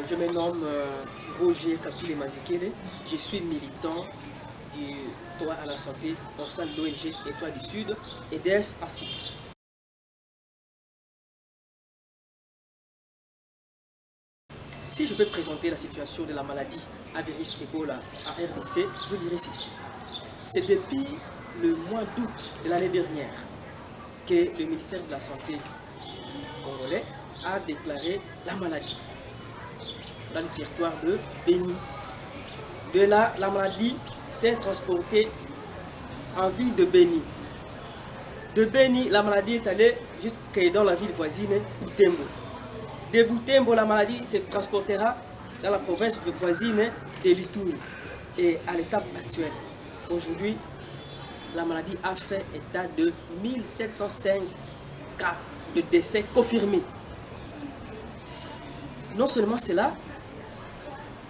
Je me nomme Roger Kakule Manzekele. Je suis militant du droit à la santé au sein de l'ONG Étoile du Sud et DS ASI. Si je peux présenter la situation de la maladie à virus Ebola à RDC, je dirais ceci. C'est depuis le mois d'août de l'année dernière que le ministère de la Santé congolais a déclaré la maladie dans le territoire de Béni. De là, la maladie s'est transportée en ville de Béni. De Béni, la maladie est allée jusqu'à dans la ville voisine Butembo. De Butembo, la maladie se transportera dans la province voisine de l'Ituri. Et à l'étape actuelle, aujourd'hui, la maladie a fait état de 1705 cas de décès confirmés. Non seulement cela,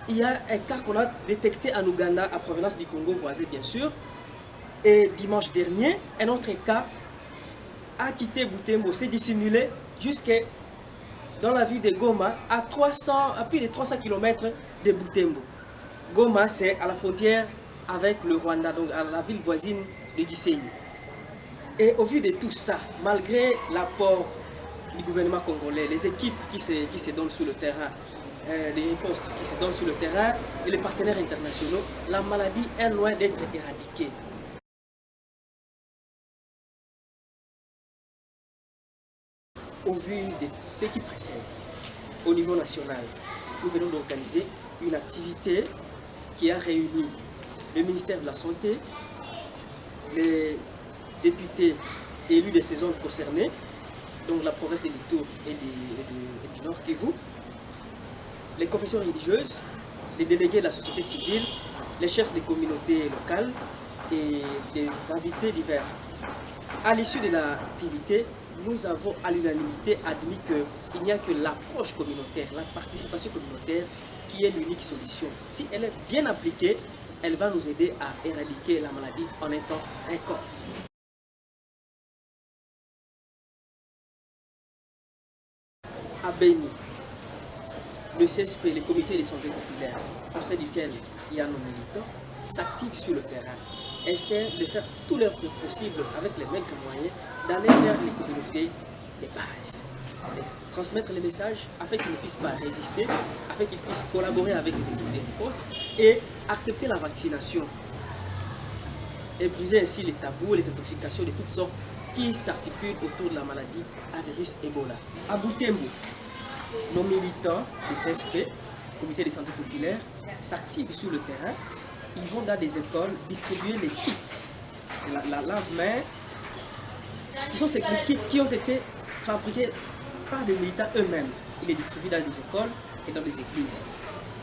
il y a un cas qu'on a détecté en Ouganda, à provenance du Congo voisin bien sûr. Et dimanche dernier, un autre cas a quitté Butembo, s'est dissimulé jusqu'à dans la ville de Goma, à plus de 300 km de Butembo. Goma, c'est à la frontière avec le Rwanda, donc à la ville voisine de Gisenyi. Et au vu de tout ça, malgré l'apport du gouvernement congolais, les équipes qui se donnent sur le terrain, les ripostes qui se donnent sur le terrain et les partenaires internationaux, la maladie est loin d'être éradiquée. Au vu de ce qui précède, au niveau national, nous venons d'organiser une activité qui a réuni le ministère de la Santé, les députés élus de ces zones concernées, donc la province de l'Ituri et du Nord Kivu, les confessions religieuses, les délégués de la société civile, les chefs des communautés locales et des invités divers. À l'issue de l'activité, nous avons à l'unanimité admis qu'il n'y a que l'approche communautaire, la participation communautaire qui est l'unique solution. Si elle est bien appliquée, elle va nous aider à éradiquer la maladie en un temps record. À Béni, le CSP, les comités de santé populaire, au sein duquel il y a nos militants, s'activent sur le terrain, essaient de faire tout leur possible avec les maigres moyens d'aller vers les communautés de base, et transmettre les messages afin qu'ils ne puissent pas résister, afin qu'ils puissent collaborer avec les équipes de riposte et accepter la vaccination et briser ainsi les tabous et les intoxications de toutes sortes qui s'articulent autour de la maladie à virus Ebola. À Butembo, nos militants des CSP, Comité de santé populaire, s'activent sur le terrain. Ils vont dans des écoles distribuer les kits, la lave-main. Ce sont ces kits qui ont été fabriqués par des militants eux-mêmes. Ils les distribuent dans des écoles et dans des églises.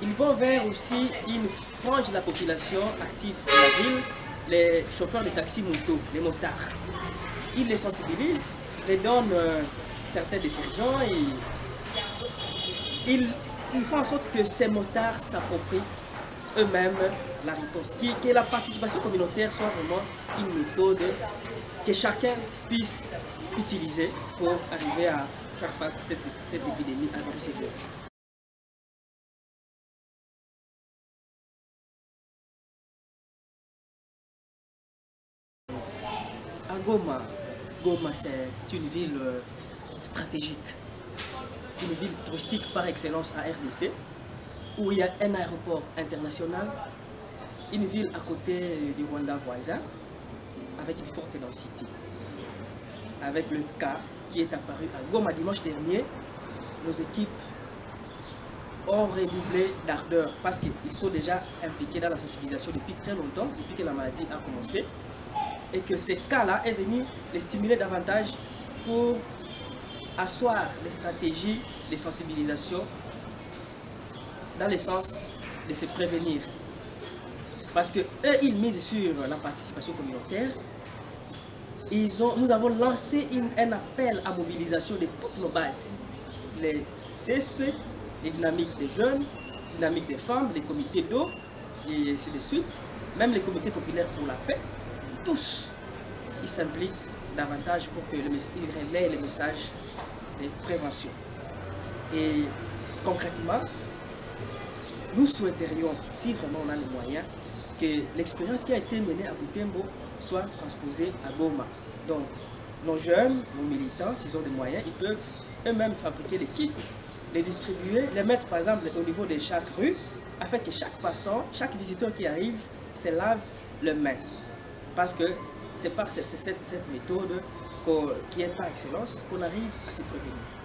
Ils vont vers aussi une frange de la population active de la ville, les chauffeurs de taxi-moto, les motards. Ils les sensibilisent, les donnent certains détergents et ils font en sorte que ces motards s'approprient eux-mêmes la réponse. Que la participation communautaire soit vraiment une méthode que chacun puisse utiliser pour arriver à faire face à cette épidémie à virus Ebola. À Goma, c'est une ville stratégique, une ville touristique par excellence à RDC, où il y a un aéroport international, une ville à côté du Rwanda voisin, avec une forte densité. Avec le cas qui est apparu à Goma dimanche dernier, nos équipes ont redoublé d'ardeur parce qu'ils sont déjà impliqués dans la sensibilisation depuis très longtemps, depuis que la maladie a commencé, et que ces cas-là est venu les stimuler davantage pour asseoir les stratégies de sensibilisation dans le sens de se prévenir. Parce que eux, ils misent sur la participation communautaire. Nous avons lancé un appel à mobilisation de toutes nos bases. Les CSP, les dynamiques des jeunes, les dynamiques des femmes, les comités d'eau, et ainsi de suite. Même les comités populaires pour la paix. Tous, ils s'impliquent davantage pour qu'ils relaient les messages de prévention. Et concrètement, nous souhaiterions, si vraiment on a les moyens, que l'expérience qui a été menée à Butembo soit transposée à Goma. Donc, nos jeunes, nos militants, s'ils ont des moyens, ils peuvent eux-mêmes fabriquer les kits, les distribuer, les mettre par exemple au niveau de chaque rue, afin que chaque passant, chaque visiteur qui arrive, se lave les mains. Parce que c'est par cette méthode qui est par excellence qu'on arrive à se prévenir.